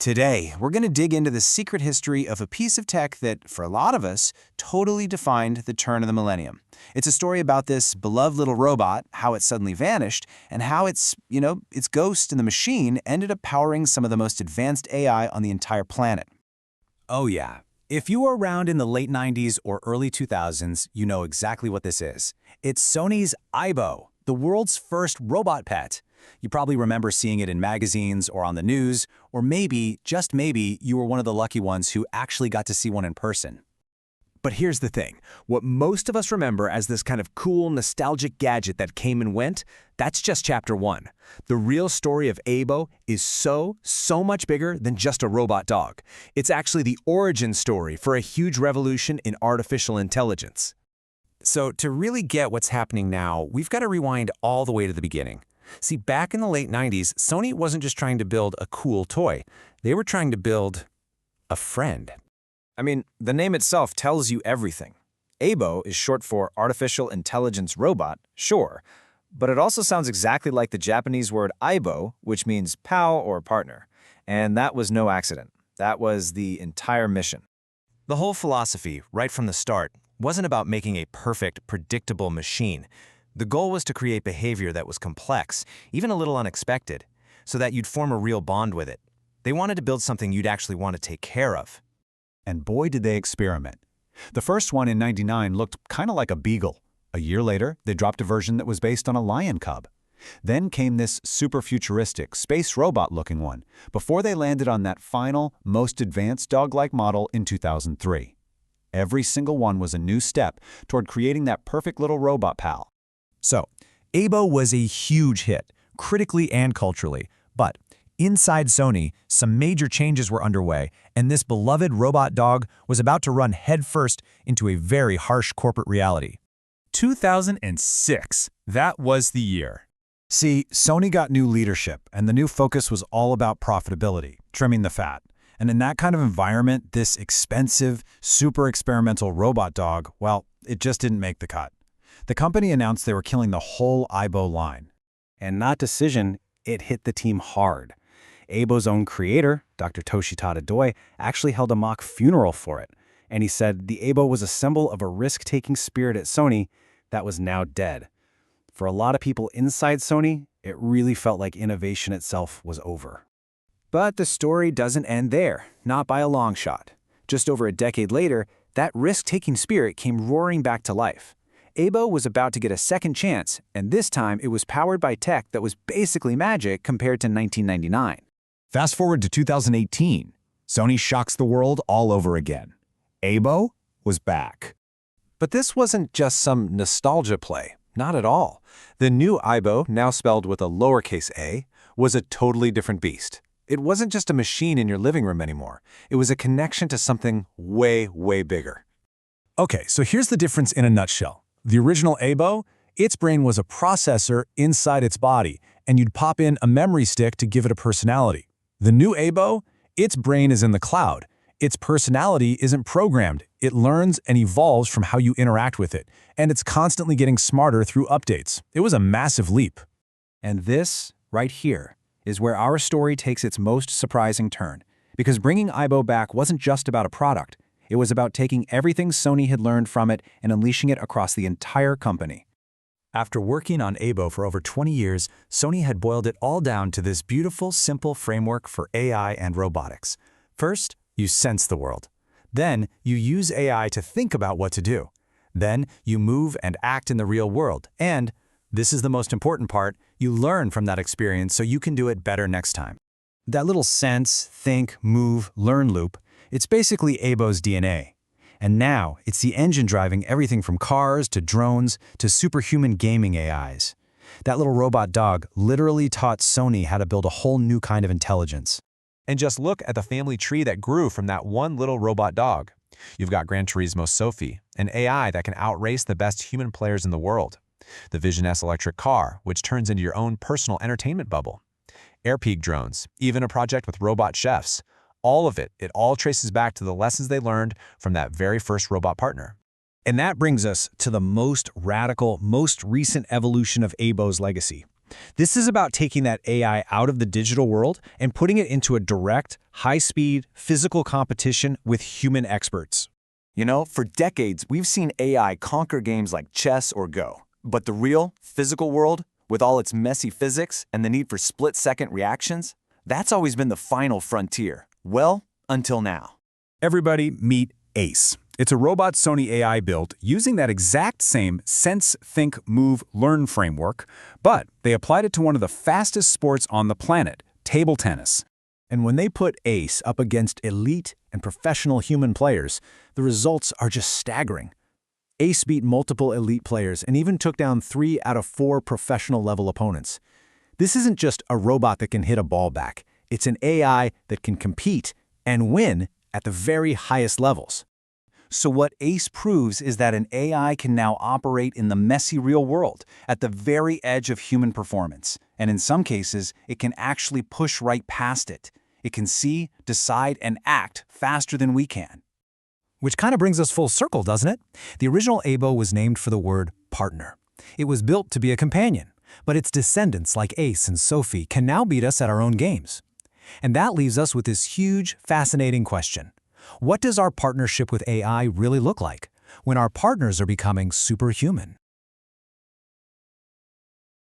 Today, we're going to dig into the secret history of a piece of tech that, for a lot of us, totally defined the turn of the millennium. It's a story about this beloved little robot, how it suddenly vanished, and how its ghost in the machine ended up powering some of the most advanced AI on the entire planet. Oh yeah. If you were around in the late 90s or early 2000s, you know exactly what this is. It's Sony's Aibo, the world's first robot pet. You probably remember seeing it in magazines or on the news, or maybe, just maybe, you were one of the lucky ones who actually got to see one in person. But here's the thing. What most of us remember as this kind of cool, nostalgic gadget that came and went, that's just chapter one. The real story of Aibo is so much bigger than just a robot dog. It's actually the origin story for a huge revolution in artificial intelligence. So to really get what's happening now, we've got to rewind all the way to the beginning. See, back in the late 90s, Sony wasn't just trying to build a cool toy. They were trying to build a friend. I mean, the name itself tells you everything. Aibo is short for Artificial Intelligence Robot, sure, but it also sounds exactly like the Japanese word Aibo, which means pal or partner. And that was no accident. That was the entire mission. The whole philosophy, right from the start, wasn't about making a perfect, predictable machine. The goal was to create behavior that was complex, even a little unexpected, so that you'd form a real bond with it. They wanted to build something you'd actually want to take care of. And boy, did they experiment. The first one in '99 looked kind of like a beagle. A year later, they dropped a version that was based on a lion cub. Then came this super futuristic, space robot-looking one, before they landed on that final, most advanced dog-like model in 2003. Every single one was a new step toward creating that perfect little robot pal. So, Aibo was a huge hit, critically and culturally, but inside Sony, some major changes were underway, and this beloved robot dog was about to run headfirst into a very harsh corporate reality. 2006. That was the year. See, Sony got new leadership, and the new focus was all about profitability, trimming the fat. And in that kind of environment, this expensive, super experimental robot dog, well, it just didn't make the cut. The company announced they were killing the whole Aibo line. And that decision, it hit the team hard. Aibo's own creator, Dr. Toshitada Doi, actually held a mock funeral for it. And he said the Aibo was a symbol of a risk-taking spirit at Sony that was now dead. For a lot of people inside Sony, it really felt like innovation itself was over. But the story doesn't end there, not by a long shot. Just over a decade later, that risk-taking spirit came roaring back to life. Aibo was about to get a second chance, and this time it was powered by tech that was basically magic compared to 1999. Fast forward to 2018. Sony shocks the world all over again. Aibo was back. But this wasn't just some nostalgia play. Not at all. The new Aibo, now spelled with a lowercase a, was a totally different beast. It wasn't just a machine in your living room anymore. It was a connection to something way bigger. Okay, so here's the difference in a nutshell. The original Aibo, its brain was a processor inside its body, and you'd pop in a memory stick to give it a personality. The new Aibo, its brain is in the cloud. Its personality isn't programmed. It learns and evolves from how you interact with it, and it's constantly getting smarter through updates. It was a massive leap. And this, right here, is where our story takes its most surprising turn. Because bringing Aibo back wasn't just about a product. It was about taking everything Sony had learned from it and unleashing it across the entire company. After working on Aibo for over 20 years, Sony had boiled it all down to this beautiful, simple framework for AI and robotics. First, you sense the world. Then, you use AI to think about what to do. Then, you move and act in the real world. And, this is the most important part, you learn from that experience so you can do it better next time. That little sense, think, move, learn loop, it's basically Aibo's DNA. And now, it's the engine driving everything from cars to drones to superhuman gaming AIs. That little robot dog literally taught Sony how to build a whole new kind of intelligence. And just look at the family tree that grew from that one little robot dog. You've got Gran Turismo's Sophie, an AI that can outrace the best human players in the world. The Vision S electric car, which turns into your own personal entertainment bubble. Air-peak drones, even a project with robot chefs. All of it all traces back to the lessons they learned from that very first robot partner. And that brings us to the most radical, most recent evolution of Aibo's legacy, This is about taking that AI out of the digital world and putting it into a direct, high-speed, physical competition with human experts. You know, for decades, we've seen AI conquer games like chess or Go. But the real, physical world, with all its messy physics and the need for split-second reactions, that's always been the final frontier. Well, until now. Everybody meet Ace. It's a robot Sony AI built using that exact same sense, think, move, learn framework, but they applied it to one of the fastest sports on the planet, table tennis. And when they put Ace up against elite and professional human players, the results are just staggering. Ace beat multiple elite players and even took down 3 out of 4 professional-level opponents. This isn't just a robot that can hit a ball back. It's an AI that can compete and win at the very highest levels. So what Ace proves is that an AI can now operate in the messy real world, at the very edge of human performance. And in some cases, it can actually push right past it. It can see, decide, and act faster than we can. Which kind of brings us full circle, doesn't it? The original Aibo was named for the word partner. It was built to be a companion, but its descendants like Ace and Sophie can now beat us at our own games. And that leaves us with this huge, fascinating question. What does our partnership with AI really look like when our partners are becoming superhuman?